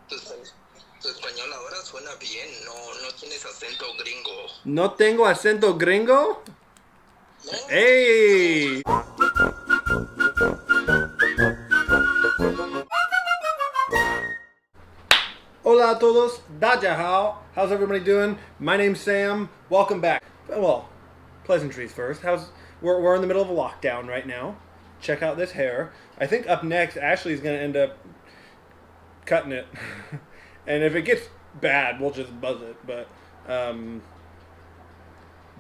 Tu, tu español ahora suena bien, no tienes acento gringo. ¿No tengo acento gringo? No, ¡Hey! Hola a todos, Dajahao. How's everybody doing? My name's Sam. Welcome back. Well, pleasantries first. We're in the middle of a lockdown right now. Check out this hair. I think up next, Ashley's gonna end up cutting it, and if it gets bad, we'll just buzz it. But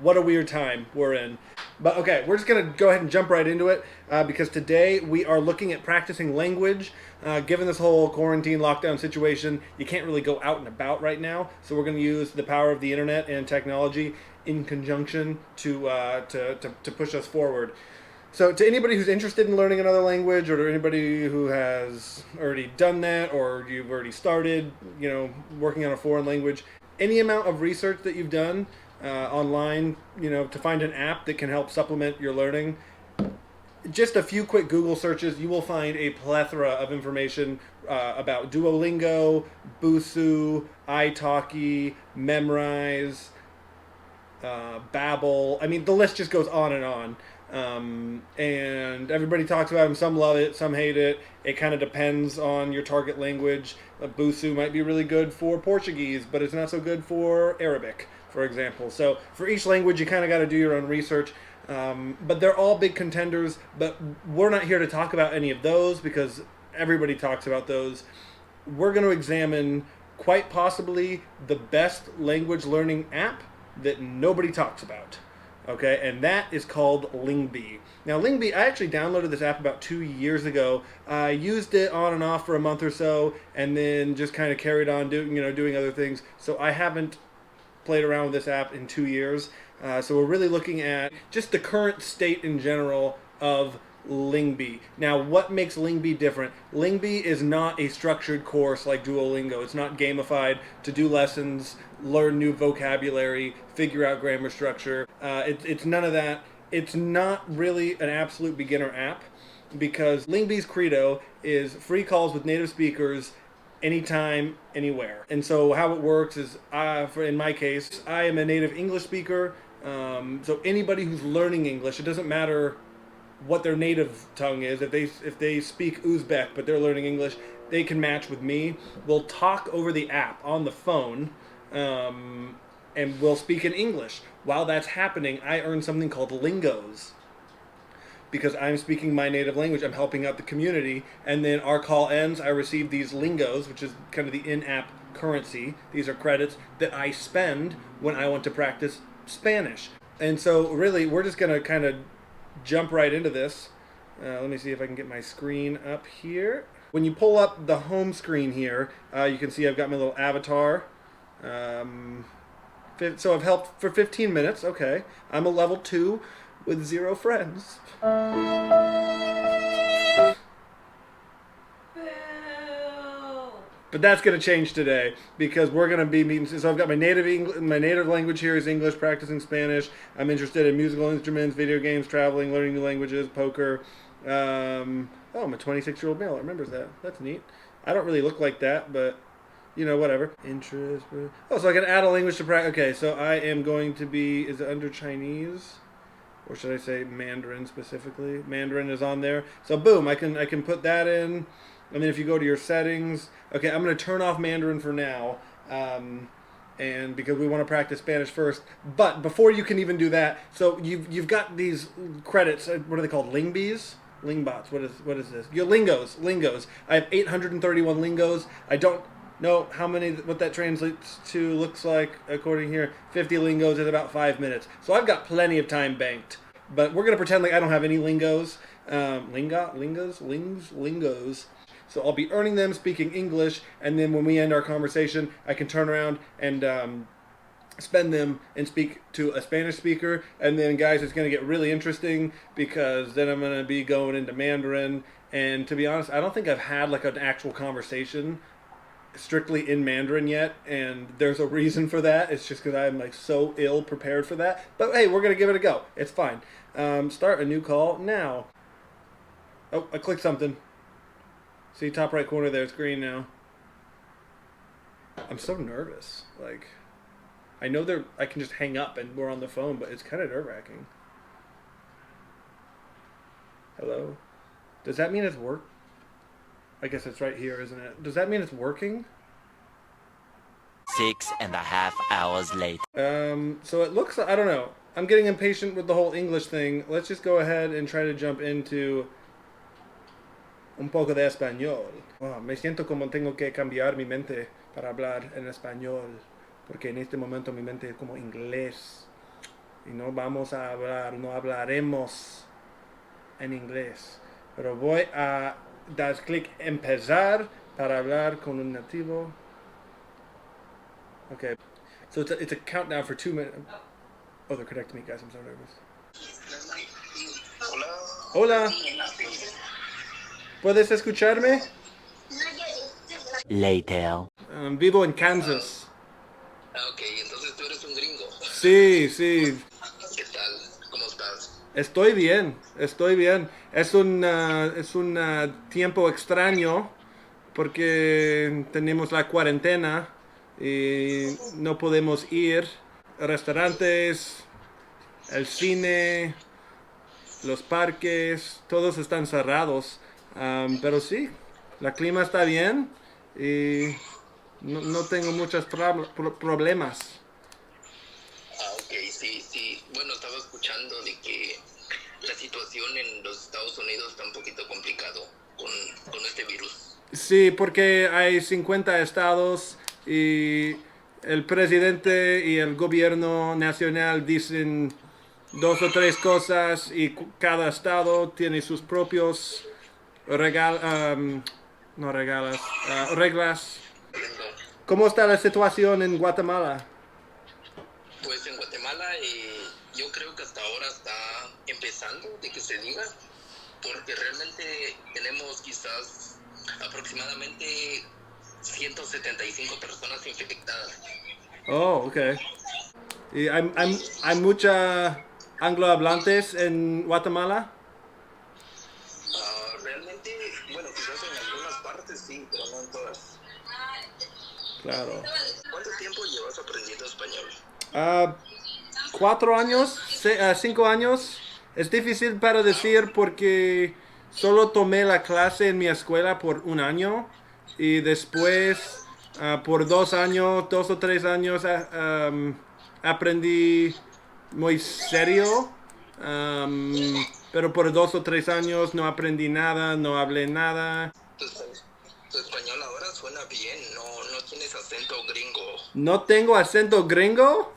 what a weird time we're in. But okay, we're just going to go ahead and jump right into it because today we are looking at practicing language. Given this whole quarantine lockdown situation, you can't really go out and about right now. So we're going to use the power of the internet and technology in conjunction to push us forward. So to anybody who's interested in learning another language, or to anybody who has already done that, or you've already started, working on a foreign language, any amount of research that you've done online, to find an app that can help supplement your learning, just a few quick Google searches, you will find a plethora of information about Duolingo, Busuu, italki, Memrise, Babbel. I mean, the list just goes on and on. And everybody talks about them. Some love it, some hate it. It kind of depends on your target language. Busuu might be really good for Portuguese, but it's not so good for Arabic, for example. So for each language, you kind of got to do your own research. But they're all big contenders. But we're not here to talk about any of those because everybody talks about those. We're going to examine quite possibly the best language learning app that nobody talks about. Okay, and that is called Lingebe. Now, Lingebe, I actually downloaded this app about 2 years ago. I used it on and off for a month or so, and then just kind of carried on doing other things. So I haven't played around with this app in 2 years. So we're really looking at just the current state in general of Lingebe. Now, what makes Lingebe different? Lingebe is not a structured course like Duolingo. It's not gamified to do lessons, learn new vocabulary, figure out grammar structure. It's none of that. It's not really an absolute beginner app because Lingebe's credo is free calls with native speakers anytime, anywhere. And so how it works is, in my case, I am a native English speaker. So anybody who's learning English, it doesn't matter what their native tongue is. If they speak Uzbek but they're learning English, they can match with me. We'll talk over the app on the phone, and we'll speak in English. While that's happening, I earn something called lingos because I'm speaking my native language. I'm helping out the community, and then our call ends. I receive these lingos, which is kind of the in-app currency. These are credits that I spend when I want to practice Spanish. And so really, we're just going to kind of jump right into this. Let me see if I can get my screen up here. When you pull up the home screen here, you can see I've got my little avatar. So I've helped for 15 minutes. Okay. I'm a level 2 with 0 friends. But that's going to change today because we're going to be meeting. So I've got my native language here is English, practicing Spanish. I'm interested in musical instruments, video games, traveling, learning new languages, poker. I'm a 26-year-old male that remembers that. That's neat. I don't really look like that, but whatever. Interest. Oh, so I can add a language to practice. Okay, so I am going to be. Is it under Chinese? Or should I say Mandarin specifically? Mandarin is on there. So boom, I can put that in. And then if you go to your settings, okay, I'm going to turn off Mandarin for now, and because we want to practice Spanish first. But before you can even do that, so you've got these credits. What are they called? Lingbes? Lingbots. What is this? Your lingos. I have 831 lingos. I don't know what that translates to. Looks like according here, 50 lingos is about 5 minutes. So I've got plenty of time banked. But we're going to pretend like I don't have any lingos. Lingos. So I'll be earning them, speaking English, and then when we end our conversation, I can turn around and spend them and speak to a Spanish speaker. And then, guys, it's going to get really interesting because then I'm going to be going into Mandarin. And to be honest, I don't think I've had like an actual conversation strictly in Mandarin yet, and there's a reason for that. It's just because I'm like so ill prepared for that. But hey, we're going to give it a go. It's fine. Start a new call now. Oh, I clicked something. See, top right corner there, it's green now. I'm so nervous. Like, I know I can just hang up and we're on the phone, but it's kind of nerve-wracking. Hello? Does that mean it's work? I guess it's right here, isn't it? Does that mean it's working? 6.5 hours later. So it looks, I don't know. I'm getting impatient with the whole English thing. Let's just go ahead and try to jump into un poco de español. Oh, me siento como tengo que cambiar mi mente para hablar en español. Porque en este momento mi mente es como inglés. Y no vamos a hablar, no hablaremos en inglés. Pero voy a dar clic empezar para hablar con un nativo. Okay. So it's a countdown for 2 minutes. Oh, they're connecting me, guys. I'm so nervous. Hola. ¿Puedes escucharme? Later. Vivo en Kansas. Ok, entonces tú eres un gringo. Sí, sí. ¿Qué tal? ¿Cómo estás? Estoy bien, estoy bien. Es un tiempo extraño porque tenemos la cuarentena y no podemos ir a restaurantes, el cine, los parques, todos están cerrados. Pero sí, la clima está bien y no tengo muchos problemas. Ah, ok, sí, sí. Bueno, estaba escuchando de que la situación en los Estados Unidos está un poquito complicado con este virus. Sí, porque hay 50 estados y el presidente y el gobierno nacional dicen 2 o 3 cosas y cada estado tiene sus propios reglas. ¿Cómo está la situación en Guatemala? Pues en Guatemala yo creo que hasta ahora está empezando de que se diga, porque realmente tenemos quizás aproximadamente 175 personas infectadas. Oh, okay. ¿Y hay mucha anglohablantes en Guatemala? Realmente, bueno, quizás en algunas partes sí, pero no en todas. Claro. ¿Cuánto tiempo llevas aprendiendo español? 4 años, 5 años. Es difícil para decir porque solo tomé la clase en mi escuela por 1 año y después por 2 años, 2 o 3 años aprendí muy serio. Pero por 2 o 3 años no aprendí nada, no hablé nada. Tu español ahora suena bien, no tienes acento gringo. ¿No tengo acento gringo?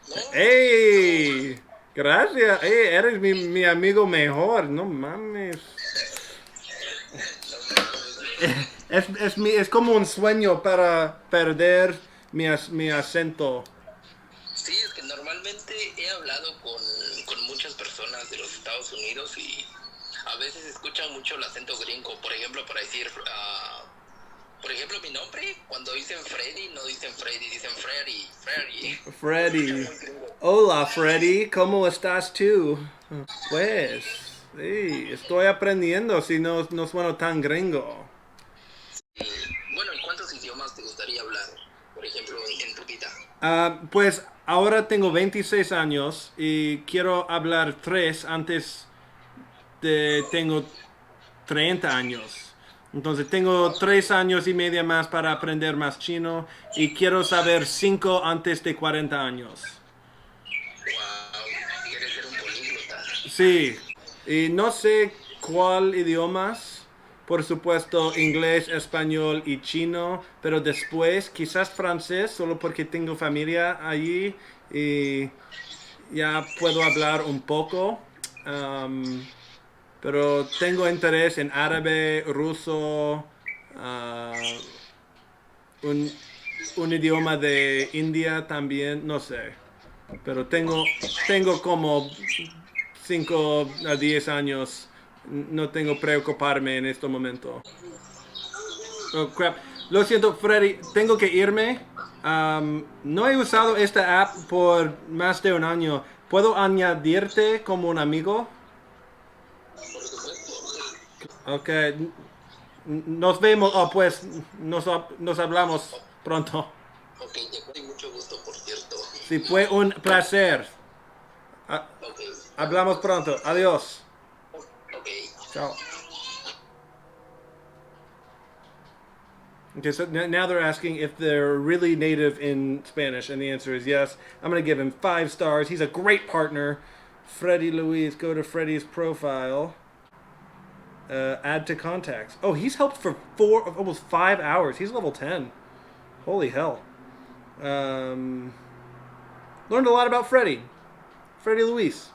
¿No? ¡Ey! Gracias. ¡Ey! Eres mi amigo mejor. No mames. Es como un sueño para perder mi acento. Sí, es que normalmente he hablado con muchas personas de los Estados Unidos y a veces escuchan mucho el acento gringo. Por ejemplo, para decir, por ejemplo, mi nombre, cuando dicen Freddy, no dicen Freddy, dicen Freddy. Freddy. Hola, Freddy. ¿Cómo estás tú? Pues, sí, estoy aprendiendo si no sueno tan gringo. Y, bueno, ¿cuántos idiomas te gustaría hablar, por ejemplo, en tu vida? Pues ahora tengo 26 años y quiero hablar 3 antes de tengo 30 años. Entonces tengo 3 años y medio más para aprender más chino y quiero saber 5 antes de 40 años. Wow, quieres ser un políglota. Sí, y no sé cuál idiomas. Por supuesto, inglés, español y chino, pero después quizás francés, solo porque tengo familia allí y ya puedo hablar un poco. Pero tengo interés en árabe, ruso, un idioma de India también, no sé. Pero tengo como 5 a 10 años. No tengo que preocuparme en este momento. Oh, crap. Lo siento, Freddy. Tengo que irme. No he usado esta app por más de 1 año. ¿Puedo añadirte como un amigo? Ok. Nos vemos. Oh, pues nos hablamos. Pronto. Ok, de mucho gusto, por cierto. Sí, fue un placer. Ah, Ok, hablamos pronto. Adiós. ok. Ciao. Okay, so now they're asking if they're really native in Spanish, and the answer is yes. I'm going to give him 5 stars. He's a great partner. Freddie Luis, go to Freddie's profile. Add to contacts. Oh, he's helped for almost 5 hours. He's level 10. Holy hell. Learned a lot about Freddie. Freddie Luis.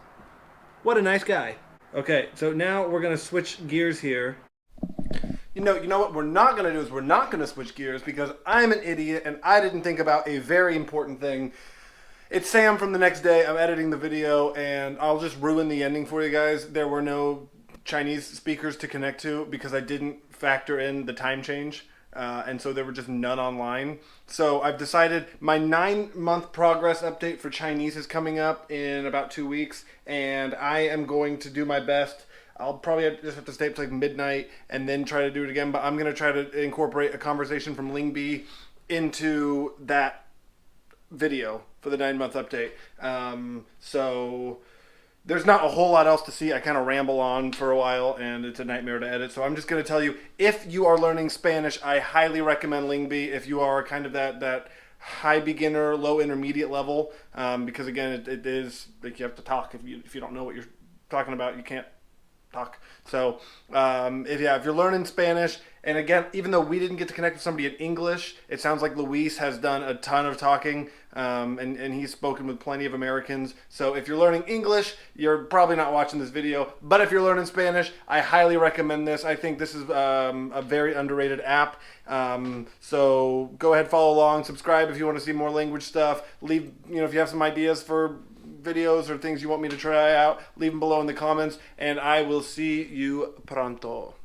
What a nice guy. Okay, so now we're going to switch gears here. You know what we're not going to do is we're not going to switch gears because I'm an idiot and I didn't think about a very important thing. It's Sam from the next day. I'm editing the video and I'll just ruin the ending for you guys. There were no Chinese speakers to connect to because I didn't factor in the time change. And so there were just none online. So I've decided my 9-month progress update for Chinese is coming up in about 2 weeks. And I am going to do my best. I'll probably just have to stay up to like midnight and then try to do it again. But I'm going to try to incorporate a conversation from Lingebe into that video for the 9-month update. So there's not a whole lot else to see. I kind of ramble on for a while and it's a nightmare to edit. So I'm just going to tell you, if you are learning Spanish, I highly recommend Lingebe if you are kind of that high beginner, low intermediate level. Because again, it is like you have to talk. If you don't know what you're talking about, you can't talk. So if you're learning Spanish, and again, even though we didn't get to connect with somebody in English, it sounds like Luis has done a ton of talking, and he's spoken with plenty of Americans. So if you're learning English, you're probably not watching this video. But if you're learning Spanish, I highly recommend this. I think this is a very underrated app. So go ahead, follow along, subscribe if you want to see more language stuff. Leave, if you have some ideas for videos or things you want me to try out, leave them below in the comments, and I will see you pronto.